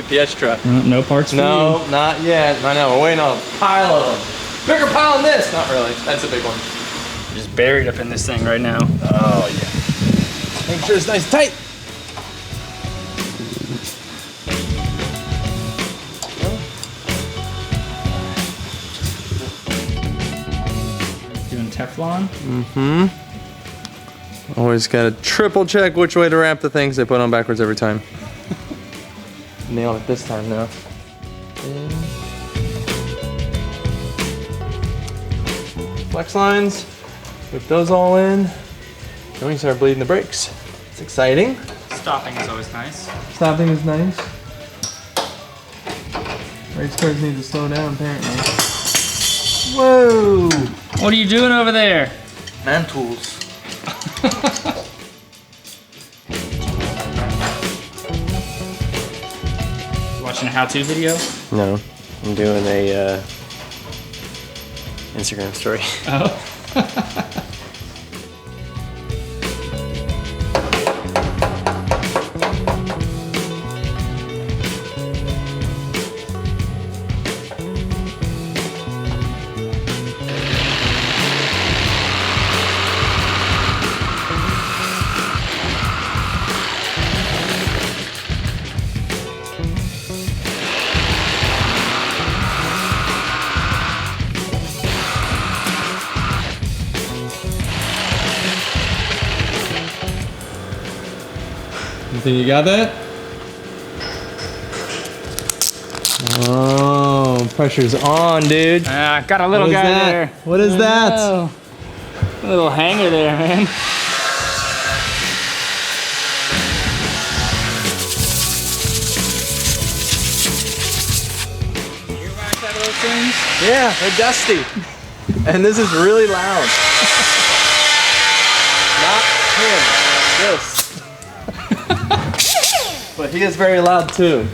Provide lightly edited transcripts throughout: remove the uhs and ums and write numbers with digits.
UPS truck. No parts for No, you. not yet. I know, we're waiting on a pile of them. Bigger pile than this. Not really, that's a big one. Just buried up in this thing right now. Oh yeah. Make sure it's nice and tight. Doing Teflon. Mm-hmm. Always gotta triple check which way to wrap the things. They put on backwards every time. Nailed it this time though. Flex lines, whip those all in. Then we can start bleeding the brakes. It's exciting. Stopping is always nice. Stopping is nice. Race cars need to slow down apparently. Whoa! What are you doing over there? Man tools. Watching a how-to video? No, I'm doing a Instagram story. Oh. You think you got that? Oh, pressure's on, dude. Got a little What is guy that? there. What is that? Oh, a little hanger there, man. You wax out of those things? Yeah, they're dusty. And this is really loud. Not him, this. But he is very loud too.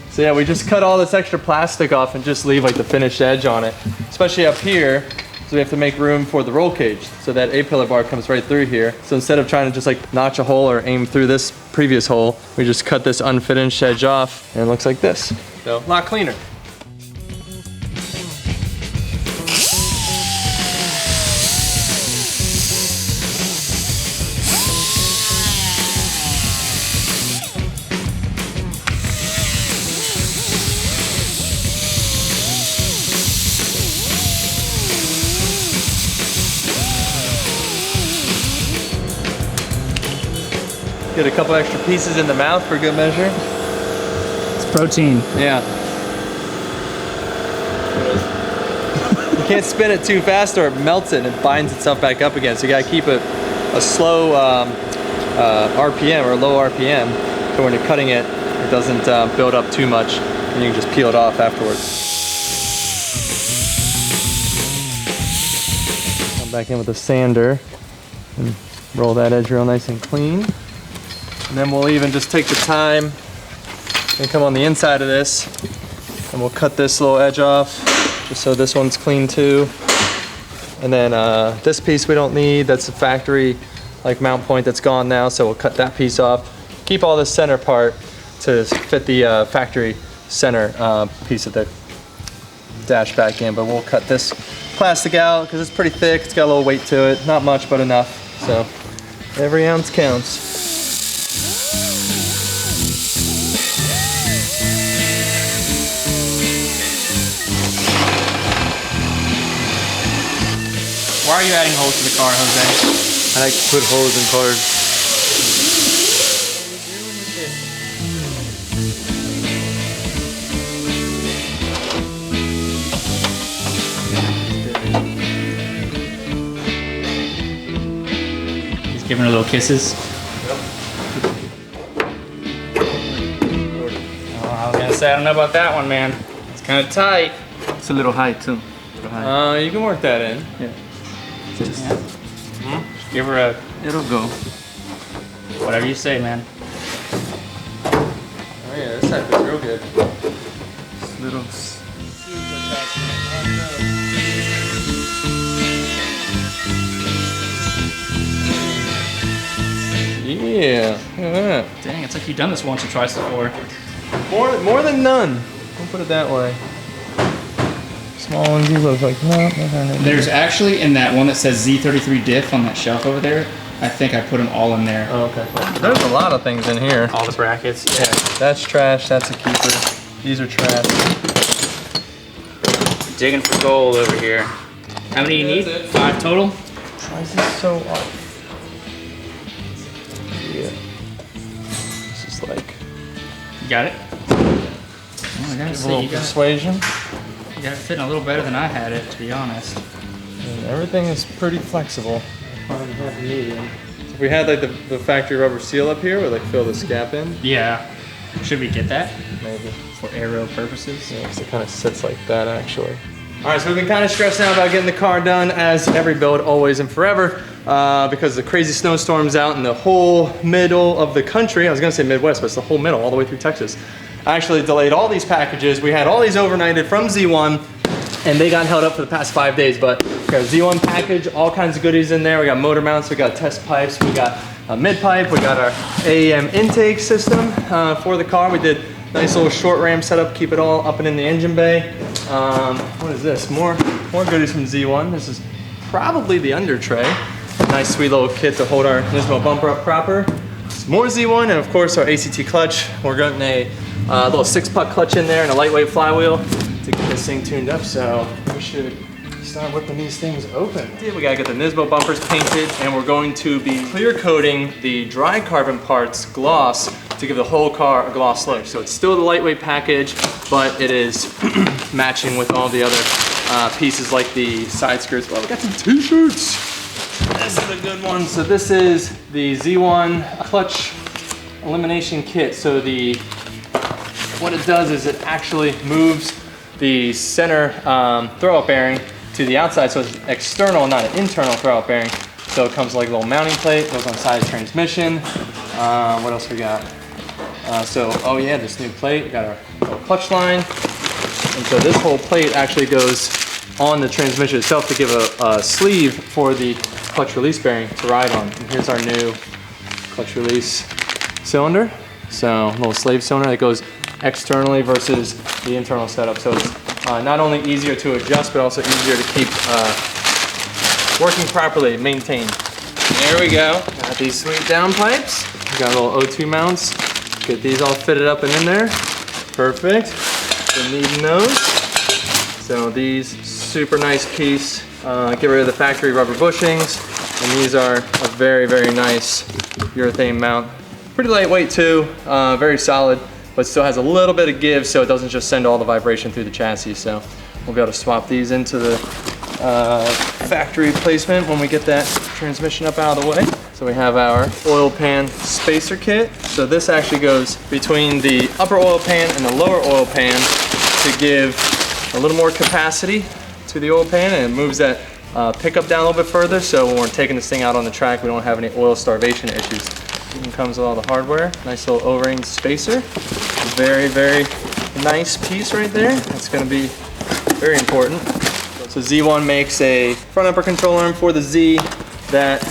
So yeah, we just cut all this extra plastic off and just leave like the finished edge on it. Especially up here, so we have to make room for the roll cage. So that A-pillar bar comes right through here. So instead of trying to just like notch a hole or aim through this previous hole, we just cut this unfinished edge off and it looks like this. So a lot cleaner. Get a couple extra pieces in the mouth for good measure. It's protein. Yeah. You can't spin it too fast or it melts it and it binds itself back up again. So you gotta keep a slow RPM or low RPM. So when you're cutting it, it doesn't build up too much and you can just peel it off afterwards. Come back in with a sander and roll that edge real nice and clean. And then we'll even just take the time and come on the inside of this and we'll cut this little edge off just so this one's clean too. And then this piece we don't need, that's the factory like mount point that's gone now, so we'll cut that piece off. Keep all the center part to fit the factory center piece of the dash back in, but we'll cut this plastic out because it's pretty thick, it's got a little weight to it, not much but enough, so every ounce counts. Why are you adding holes to the car, Jose? I like to put holes in cars. He's giving her little kisses. Yep. Oh, I was gonna say, I don't know about that one, man. It's kind of tight. It's a little high too. You can work that in. Yeah. Just give her a It'll go. whatever you say, man. Oh yeah, this side fits real good. It's little. Yeah, look at that. Dang, it's like you've done this once or twice before. More than none. We'll put it that way. Small ones, you look like no. There's actually in that one that says Z33 diff on that shelf over there. I think I put them all in there. Oh, okay. There's a lot of things in here. All the brackets. Yeah, that's trash. That's a keeper. These are trash. Digging for gold over here. How many do you need? 5 total? Why is this so off? Yeah. This is like You got it? Oh, I gotta a say, little you got persuasion. it fitting a little better than I had it, to be honest. And everything is pretty flexible. If we had like the factory rubber seal up here, would like fill this gap in? Yeah. Should we get that? Maybe. For aero purposes? Yeah, 'cause it kind of sits like that actually. All right, so we've been kind of stressed out about getting the car done, as every build, always and forever, because of the crazy snowstorms out in the whole middle of the country. I was gonna say Midwest, but it's the whole middle, all the way through Texas. I actually delayed all these packages. We had all these overnighted from Z1, and they got held up for the past 5 days, but we got a Z1 package, all kinds of goodies in there. We got motor mounts, we got test pipes, we got a mid pipe, we got our AEM intake system for the car. We did nice little short ram setup, keep it all up and in the engine bay. What is this? More goodies from Z1. This is probably the under tray. Nice sweet little kit to hold our Nismo bumper up proper. Some more Z1, and of course our ACT clutch. We're getting a little 6-puck clutch in there and a lightweight flywheel to get this thing tuned up, so we should start whipping these things open. We gotta get the Nismo bumpers painted, and we're going to be clear coating the dry carbon parts gloss to give the whole car a gloss look. So it's still the lightweight package, but it is matching with all the other pieces like the side skirts. Oh, we got some t-shirts. This is a good one. So this is the Z1 Clutch Elimination Kit. So what it does is it actually moves the center throw-up bearing to the outside, so it's external, not an internal throw-up bearing. So it comes like a little mounting plate, goes on the side of the transmission. What else we got? Oh yeah, this new plate. We got our little clutch line. And so this whole plate actually goes on the transmission itself to give a sleeve for the clutch release bearing to ride on. And here's our new clutch release cylinder. So a little slave cylinder that goes externally versus the internal setup. So it's not only easier to adjust, but also easier to keep working properly, maintained. There we go. Got these sweet down pipes. We got little O2 mounts. Get these all fitted up and in there. Perfect. Been needing those. So these, super nice piece. Get rid of the factory rubber bushings. And these are a very, very nice urethane mount. Pretty lightweight too, very solid, but still has a little bit of give so it doesn't just send all the vibration through the chassis. So we'll be able to swap these into the factory placement when we get that transmission up out of the way. So we have our oil pan spacer kit. So this actually goes between the upper oil pan and the lower oil pan to give a little more capacity to the oil pan, and it moves that pickup down a little bit further, so when we're taking this thing out on the track, we don't have any oil starvation issues. It comes with all the hardware. Nice little O-ring spacer. Very, very nice piece right there. That's going to be very important. So Z1 makes a front upper control arm for the Z that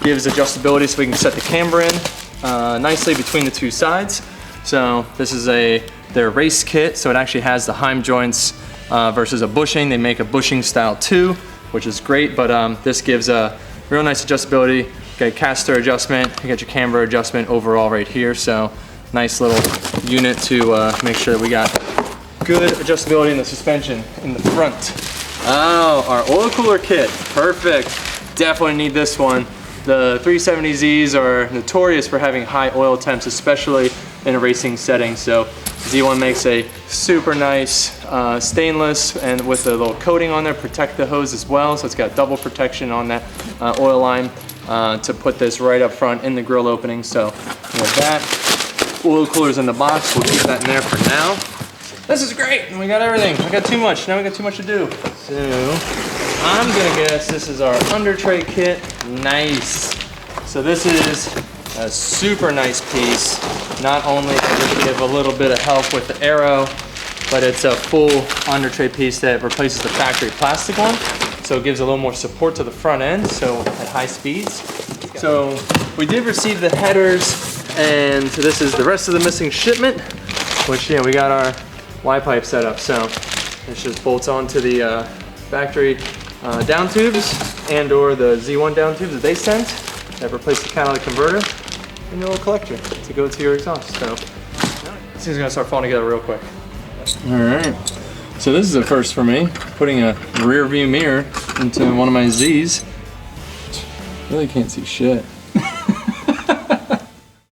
gives adjustability so we can set the camber in nicely between the two sides. So this is their race kit, so it actually has the Heim joints versus a bushing. They make a bushing style too, which is great, but this gives a real nice adjustability. You got a caster adjustment, you got your camber adjustment overall right here, so nice little unit to make sure that we got good adjustability in the suspension in the front. Oh, our oil cooler kit, perfect. Definitely need this one. The 370Zs are notorious for having high oil temps, especially in a racing setting, so Z1 makes a super nice stainless and with a little coating on there, protect the hose as well, so it's got double protection on that oil line to put this right up front in the grill opening. So with that, oil cooler's in the box, we'll keep that in there for now. This is great, we got everything. We got too much, now we got too much to do. So I'm gonna guess this is our under tray kit. Nice. So this is a super nice piece. Not only does it give a little bit of help with the aero, but it's a full under tray piece that replaces the factory plastic one. So it gives a little more support to the front end, so at high speeds. So we did receive the headers, and this is the rest of the missing shipment. which, yeah, we got our Y pipe set up, so this just bolts onto the factory down tubes and or the Z1 down tubes that they sent that replace the catalytic converter and your little collector to go to your exhaust. So this thing's gonna start falling together real quick. All right, so this is a first for me, putting a rear view mirror into one of my Z's. Really can't see shit.